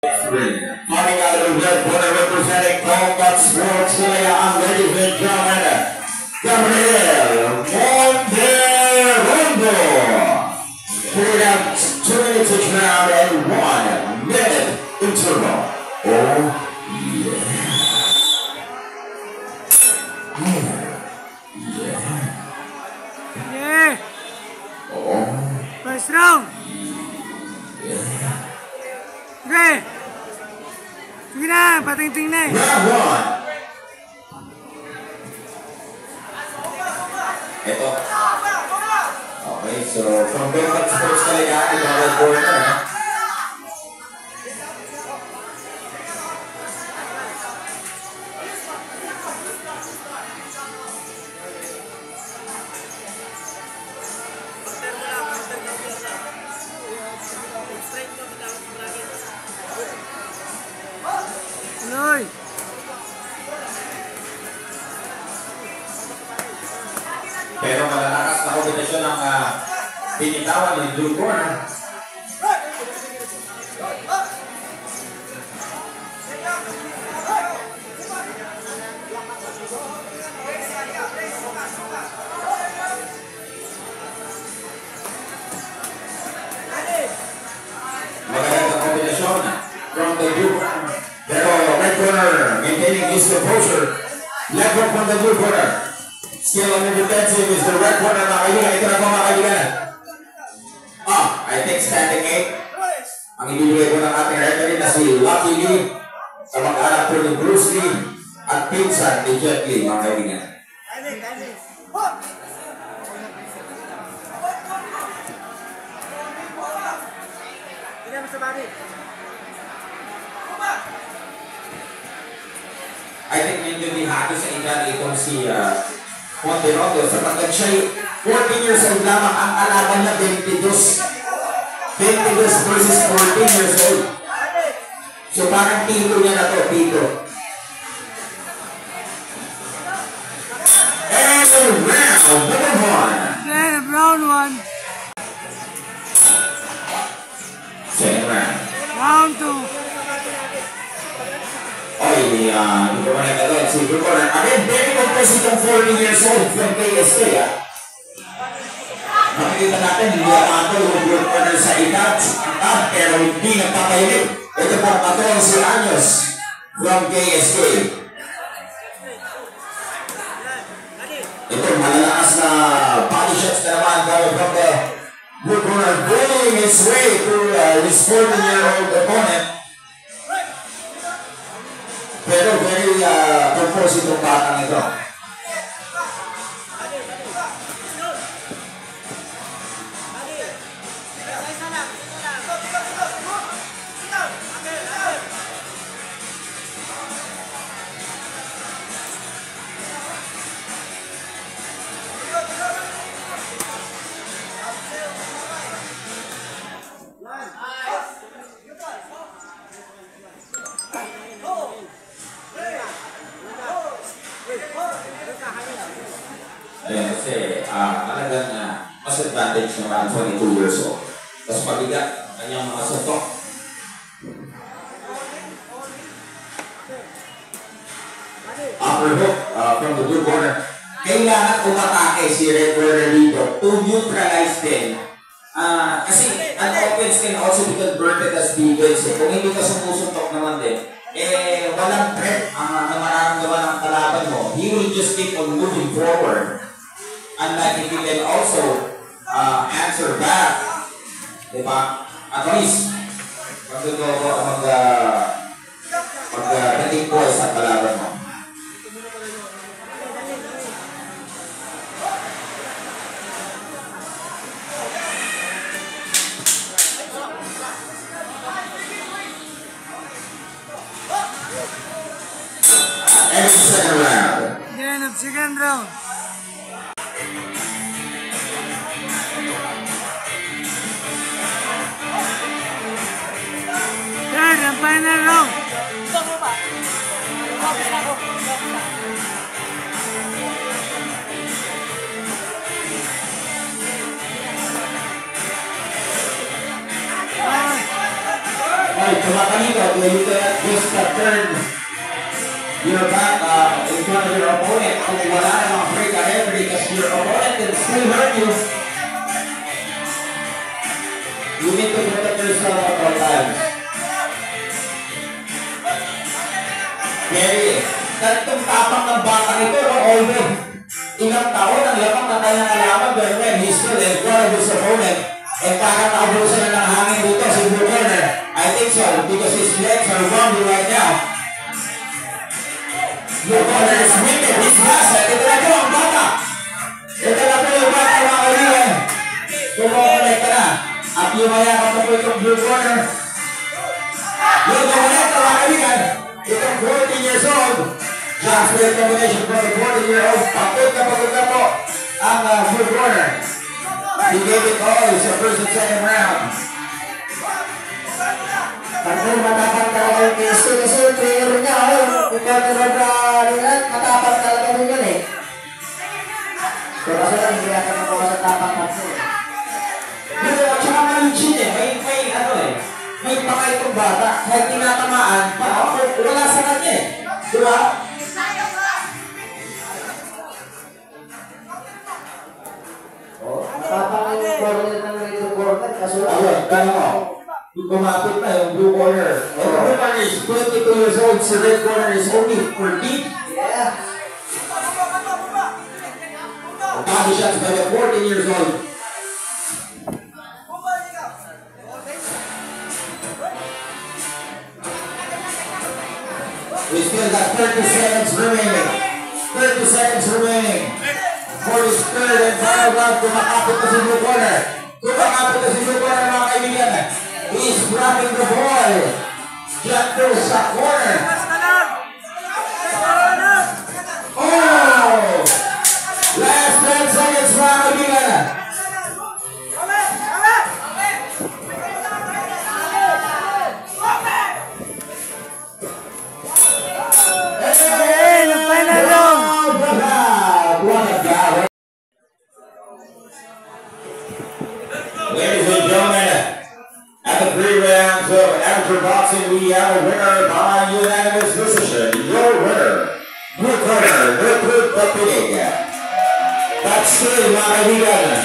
Coming out of the red corner representing Combat Sports Hilayaan, ladies and gentlemen, Gabriel Monterondo. Pulling out 2 minutes each round and 1 minute interval. Oh, yeah. Yeah. Oh. First round. Yeah. Okay. Sige na, pating-ting na eh. Round 1. Ito. Okay, so from Combat Sports Hilayaan, ito ang red corner. Tuloy. Pero malalakas na kombinasyon ng binitawan ng blue corner. Magandang kombinasyon from the blue corner. Pero red corner maintaining his composure. Left hook from the blue corner. Still on the defensive is the red corner, mga kaibigan. Ito na po, mga kaibigan. I think standing 8. Ang ibibigay ko ng ating referee na si Lucky Lee sa mag-anak po ni Bruce Lee at pinsan ni Jet Lee, mga kaibigan. I think medyo bihado sa edad itong si Monterondo sapagkat siya 14 years old lamang, ang alaban na 22 versus 14 years old. So parang tito niya na to, tito. And round number 1. Then round 1. Second round. Round 2. Okay, hindi ko managagawin. Si Blue Corner. Again, very composed itong 40 years old from KSK. Makikita natin, hindi ako yung Blue Corner sa edad, pero hindi nagpapahilig. Ito po, 14 anyos from KSK. Ito, malalakas na body shots na naman from the Blue Corner, going his way to his 40-year-old opponent. Pero very composed itong batang ito. Ayan, kasi talagang mas advantage naman 22 years old. Tapos mabigat kanyang mga suntok. Upper hook from the blue corner. Kailangan umatake si Red Corner dito to neutralize din. Kasi an offense can also be converted as defense. Kung hindi ka sumusuntok naman din, walang threat na mararamdaman ng kalaban mo. He will just keep on moving forward. Unlike if you can also answer back, diba? At least, mag-rating points sa kalaban mo. And second round. End of second round. Third and final round. Ay, makalikot, you cannot just turn your back in front of your opponent. Kung wala namang break on every, because your opponent can still hurt you. You need to protect yourself at all times. Gary, ganitong tapang ng bata nito, no? Although ilang taon ang lamang na kanyang kalaban, pero when he's still in front of his opponent, and parang naubusan na ng hangin dito sa blue corner. I think so, because his legs are wobbly right now. Blue corner is wicked, he's massive. Ito na po ang bata. Ito na po yung bata, mga kaibigan. Kumukulit ka na. At yumayakap na po itong blue corner. Yung kumukulit ka, mga kaibigan. Itong 14 years old. Just great combination from the 14-year-old. Pagod na po ang blue corner. He gave it all sa first and second round. Pagod matapang talaga yung Casey kasi yung trainer niya, yung matapang talaga nun yun eh. Pero kasi lang hindi natin ako sa tapang kasi. Pero at saka maligit eh, may pakay itong bata, kahit tinatamaan, wala sa kanya eh. Diba? Matapang yung corner ng little corner kasi Ayun, kaya mo. Kumapit na yung blue corner. And the blue corner is 22 years old, so red corner is only 14. yeah. Body shots by the 14 years old. We still got 30 seconds remaining. 30 seconds remaining. For his third and final round, kumakapit na si blue corner. Kumakapit na si blue corner, mga kaibigan. He's grabbing the ball. Jack goes sa corner. Oh! Last 10 seconds, mga kaibigan. Hey, the final round. Ladies and gentlemen, at the 3 rounds of amateur boxing, we have a winner by unanimous decision. Your winner, blue corner, Recruit Papinig. That's it, mga kaibigan.